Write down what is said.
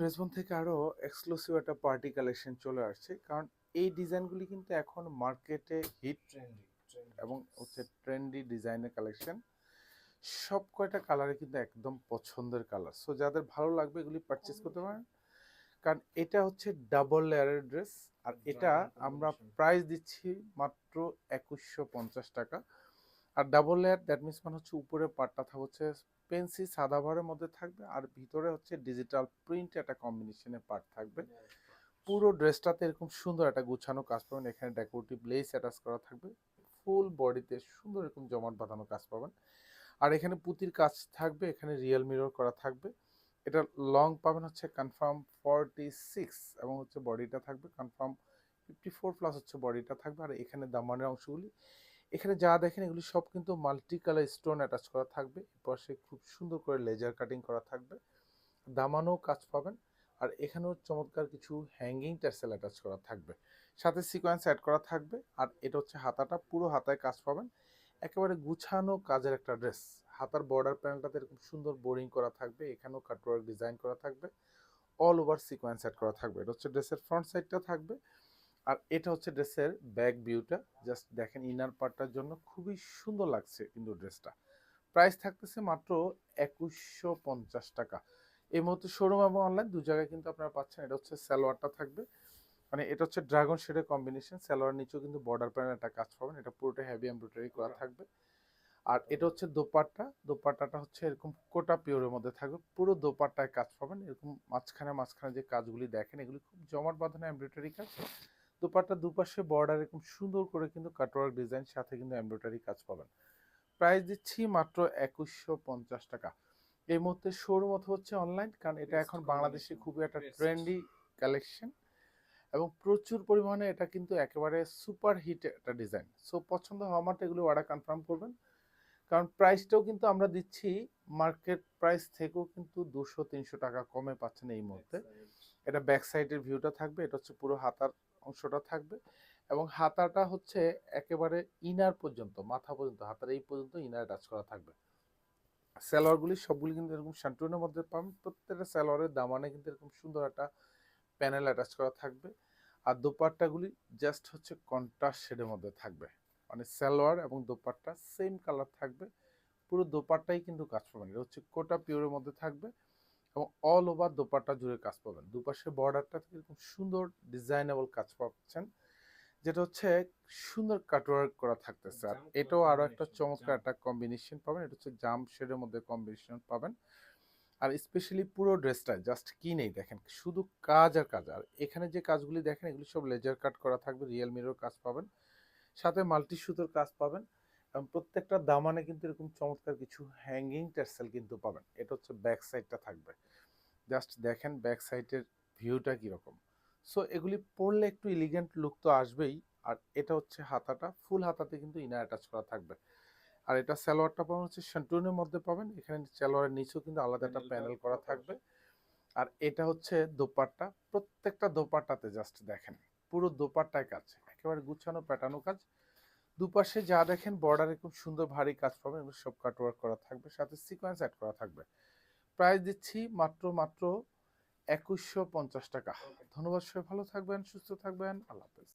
রেজবন থেকে আরো এক্সক্লুসিভ একটা পার্টি কালেকশন চলে আসছে, কারণ এই ডিজাইনগুলি কিন্তু এখন মার্কেটে হিট ট্রেন্ডি ট্রেন্ডি এবং ড্রেস। হচ্ছে ট্রেন্ডি ডিজাইনের কালেকশন। সব কয়টা কালারে কিন্তু একদম পছন্দের কালার, সো যাদের ভালো লাগবে এগুলি পারচেস করতে পারেন। কারণ এটা হচ্ছে ডাবল লেয়ারের ড্রেস, আর এটা ড্রাগন আমরা কম্বিনেশন। প্রাইস দিচ্ছি মাত্র 2150 টাকা। আর ডাবল লেয়ার দ্যাট মিনস মানে হচ্ছে উপরে পাটটা হচ্ছে পেন্সি সাদা ভরের মধ্যে থাকবে, আর ভিতরে হচ্ছে ডিজিটাল প্রিন্ট একটা কম্বিনেশনে পার্ট থাকবে। পুরো ড্রেসটাতে এরকম সুন্দর একটা গুছানো কাজ পাবেন, এখানে ডেকোরেটিভ লেস অ্যাটাচ করা থাকবে। ফুল বডিতে সুন্দর এরকম জমাট বাঁধানো কাজ পাবেন। আর এখানে পুঁতির কাজ থাকবে, এখানে রিয়েল মিরর করা থাকবে। এটা লং পাবেন হচ্ছে কনফার্ম 46, এবং হচ্ছে বডিটা থাকবে কনফার্ম 54 প্লাস হচ্ছে বডিটা থাকবে। আর এখানে দামানের অংশগুলি এখানে যা দেখেন এগুলি সব কিন্তু মাল্টি কালার স্টোন অ্যাটাচ করা থাকবে। পাশে খুব সুন্দর করে লেজার কাটিং করা থাকবে, দামানও কাজ পাবেন। আর এখানেও চমৎকার কিছু হ্যাঙ্গিং টার্সেল অ্যাটাচ করা থাকবে, সাথে সিকোয়েন্স অ্যাড করা থাকবে। আর এটা হচ্ছে হাতাটা, পুরো হাতায় কাজ পাবেন, একেবারে গুছানো কাজের একটা ড্রেস। হাতার বর্ডার প্যানেলটাতে এরকম সুন্দর বোরিং করা থাকবে, এখানেও কাটওয়ার্ক ডিজাইন করা থাকবে, অল ওভার সিকোয়েন্স অ্যাড করা থাকবে। এটা হচ্ছে ড্রেসের ফ্রন্ট সাইডটা থাকবে। আর এটা হচ্ছে ড্রেসের ব্যাক ভিউটা। জাস্ট দেখেন ইনার পার্টটার জন্য খুবই সুন্দর লাগছে কিন্তু ড্রেসটা। প্রাইস থাকতেছে মাত্র 2150 টাকা। এই মুহূর্তে শোরুম এবং অনলাইন দু জায়গায় কিন্তু আপনারা পাচ্ছেন। এটা হচ্ছে সালোয়ারটা থাকবে, মানে এটা হচ্ছে ড্রাগন শেডের কম্বিনেশন। সালোয়ার নিচেও কিন্তু বর্ডার প্যানেল একটা কাজ পাবেন, এটা পুরোটা হেভি এমব্রয়ডারি করা থাকবে। আর এটা হচ্ছে দোপাট্টা, দোপাট্টাটা হচ্ছে এরকম কোটা পিওরের মধ্যে থাকবে, পুরো দোপাট্টায় কাজ পাবেন। এরকম মাঝখানে মাঝখানে যে কাজগুলি দেখেন এগুলি খুব জমাট বাঁধানো এমব্রয়ডারি কাজ। দোপাট্টার দুপাশে বর্ডার এরকম সুন্দর করে কিন্তু কাটওয়ার্ক ডিজাইন, সাথে কিন্তু এমব্রয়ডারি কাজ পাবেন। প্রাইস দিচ্ছি মাত্র 2150 টাকা। এই মুহূর্তে শোরুম অথবা হচ্ছে অনলাইন, কারণ এটা বেস্ট এখন বাংলাদেশে কম্বিনেশন, খুবই একটা বেস্ট। ট্রেন্ডি কালেকশন, এবং প্রচুর পরিমাণে এটা কিন্তু একেবারে সুপার হিট একটা ডিজাইন। সো পছন্দ হওয়া মাত্র এগুলো অর্ডার কনফার্ম করবেন, কারণ প্রাইসটাও কিন্তু আমরা দিচ্ছি মার্কেট প্রাইস থেকেও কিন্তু 200-300 টাকা কমে পাচ্ছেন এই ব্যাক মুহূর্তে। সাইড। এটা ব্যাক সাইডের ভিউটা থাকবে, এটা হচ্ছে পুরো হাতার অংশটা থাকবে, এবং হাতাটা হচ্ছে একেবারে ইনার পর্যন্ত, মাথা পর্যন্ত, হাতার এই পর্যন্ত ইনার টাচ করা থাকবে। সালোয়ারগুলি সবগুলি কিন্তু এরকম শান্টুনের মধ্যে পাবেন, প্রত্যেকটা সালোয়ারের দামানে কিন্তু এরকম সুন্দর একটা প্যানেল অ্যাটাচ করা থাকবে। আর দোপাট্টাগুলি জাস্ট হচ্ছে কন্ট্রাস্ট শেডের মধ্যে থাকবে, মানে সালোয়ার এবং দোপাট্টা সেম কালার থাকবে। পুরো দোপাট্টাই কিন্তু কাজ পাবেন, এটা হচ্ছে কোটা পিওরের মধ্যে থাকবে, এবং অল ওভার দোপাট্টা জুড়ে কাজ পাবেন। দুপাশে বর্ডারটা এরকম সুন্দর ডিজাইনেবল কাজ পাচ্ছেন, যেটা হচ্ছে সুন্দর কাটওয়ার্ক করা থাকতেছে। আর জাম কালার এটাও আরো একটা কম্বিনেশন, চমৎকার জাম। একটা কম্বিনেশন পাবেন, এটা হচ্ছে জাম শেডের মধ্যে কম্বিনেশন পাবেন। আর স্পেশালি পুরো ড্রেসটা জাস্ট কি নেই দেখেন, শুধু কাজ আর কাজ। আর এখানে যে কাজগুলি দেখেন এগুলি সব লেজার কাট করা থাকবে, রিয়েল মিরর কাজ পাবেন, সাথে মাল্টি সুতোর কাজ পাবেন। এবং প্রত্যেকটা দামানে কিন্তু এরকম চমৎকার কিছু হ্যাঙ্গিং টার্সেল কিন্তু পাবেন। এটা হচ্ছে ব্যাক সাইডটা থাকবে, জাস্ট দেখেন ব্যাক সাইডের ভিউটা কিরকম। সো এগুলি পরলে একটু এলিগেন্ট লুক তো আসবেই। আর এটা হচ্ছে হাতাটা, ফুল হাতাতে কিন্তু ইনার অ্যাটাচ করা থাকবে। আর এটা সালোয়ারটা পাবেন হচ্ছে শান্টুনের মধ্যে পাবেন, এখানে সালোয়ারের নিচেও কিন্তু আলাদা একটা প্যানেলটা প্যানেল করা প্রপার। থাকবে। আর এটা হচ্ছে দোপাট্টা, প্রত্যেকটা দোপাট্টাতে জাস্ট দেখেন পুরো দোপাট্টায় কাজ, একেবারে গুছানো প্যাটার্নো কাজ। দুপাশে যা দেখেন বর্ডারে খুব সুন্দর ভারী কাজ পাবেন, এগুলো সব কাটওয়ার্ক করা থাকবে, সাথে সিকোয়েন্স অ্যাড করা থাকবে। প্রাইস দিচ্ছি মাত্র মাত্র 2150 টাকা। ওকে। ধন্যবাদ, সবাই ভালো থাকবেন, সুস্থ থাকবেন, আল্লাহ হাফেজ।